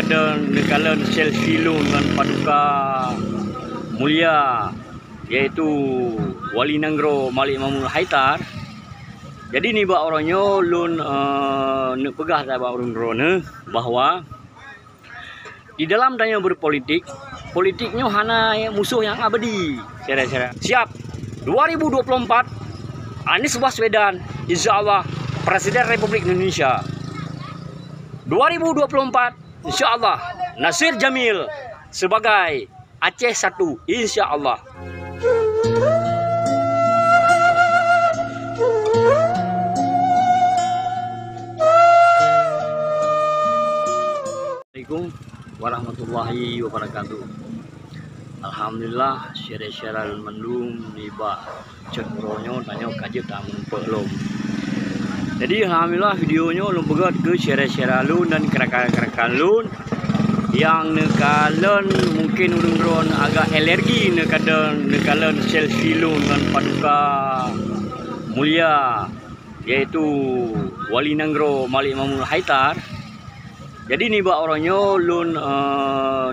negara selfie dengan Paduka Mulia yaitu Wali Nanggro Malik Mahmud Haidar. Jadi ni buat orangnya lun nak pegah tak buat orang drone bahawa di dalam tanya berpolitik, politiknya hana musuh yang abadi. Cara-cara. Siap. 2024 Anies Baswedan insya-Allah Presiden Republik Indonesia. 2024 insya-Allah Nasir Jamil sebagai Aceh 1 insya-Allah. Assalamualaikum warahmatullahi wabarakatuh. Alhamdulillah syara-syara mendung ni ba cekronyo tanya kaje tak mempelum. Jadi alhamdulillah videonya lum pegat ke syara-syara lun dan kerakan-kerakan lun yang nekalan mungkin urang-urang agak alergi nekalan selfie lun dengan Paduka Mulia yaitu Wali Nanggro Malik Mahmud Haidar. Jadi ni buat orangnya lun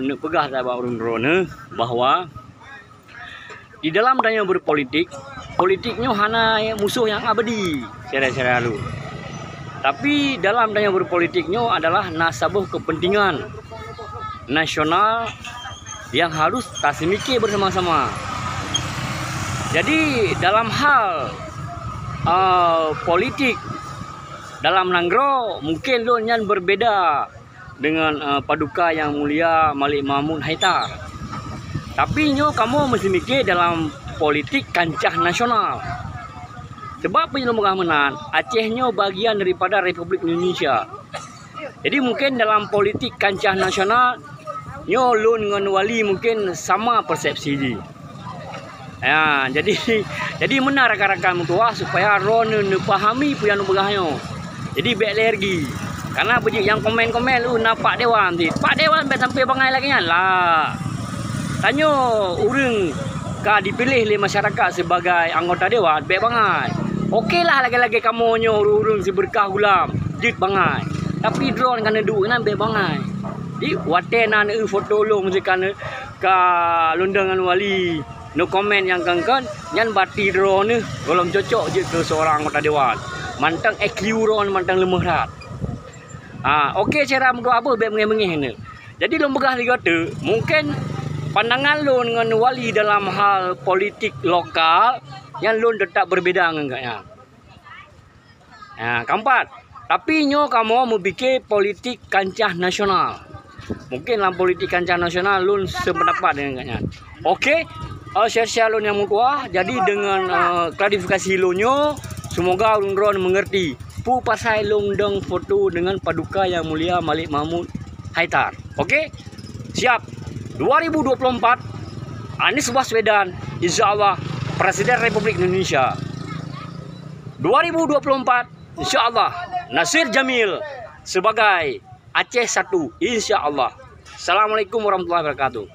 nak pegah tak buat orang drone bahawa di dalam tanya berpolitik, politiknya hana musuh yang abadi. Cara-cara lu. Tapi dalam tanya berpolitiknya adalah nasabah kepentingan nasional yang harus tasimiki bersama-sama. Jadi dalam hal politik dalam Nanggro mungkin lu yang berbeda dengan Paduka yang Mulia Malik Mahmud Haidar. Tapi nyo kamu mesti mikir dalam politik kancah nasional. Sebab penyelenggaraan menan Aceh nyo bagian daripada Republik Indonesia. Jadi mungkin dalam politik kancah nasional nyo lun dengan Wali mungkin sama persepsi ni. Ya, jadi benar rakan-rakan mutua supaya ron pahami punya nubagahnya. Jadi baik alergi. Karena bejik yang komen-komen lu nampak dewan nanti. Pak dewan sampai bangai lagi kan lah. Tanya orang ka dipilih oleh masyarakat sebagai anggota dewan baik bangai. Okeylah lagi-lagi kamu nyo urung si berkah gulam. Jit bangai. Tapi drone kena duk kan baik bangai. Di waten an foto lu mesti kan ka lundangan Wali. No komen yang kan nyan bati drone ni golong cocok je ke seorang anggota dewan. Mantang EQ ron mantang lemah rat. Okey cara muka apa baik mengeh-mengeh ni. Jadi lom begah liga tu, mungkin pandangan lon dengan Wali dalam hal politik lokal yang lon tetap berbeza dengan katnya. Keempat, tapi nyo kamu mau bikin politik kancah nasional. Mungkin dalam politik kancah nasional lon sependapat dengan katnya. Okey, share-share lon yang muka. Jadi dengan klarifikasi lonyo, semoga orang-orang mengerti. Pu pasai longdong foto dengan Paduka yang Mulia Malik Mahmud Haidar. Okey? Siap. 2024 Anies Baswedan insya-Allah Presiden Republik Indonesia. 2024 insya-Allah Nasir Jamil sebagai Aceh 1 insya-Allah. Assalamualaikum warahmatullahi wabarakatuh.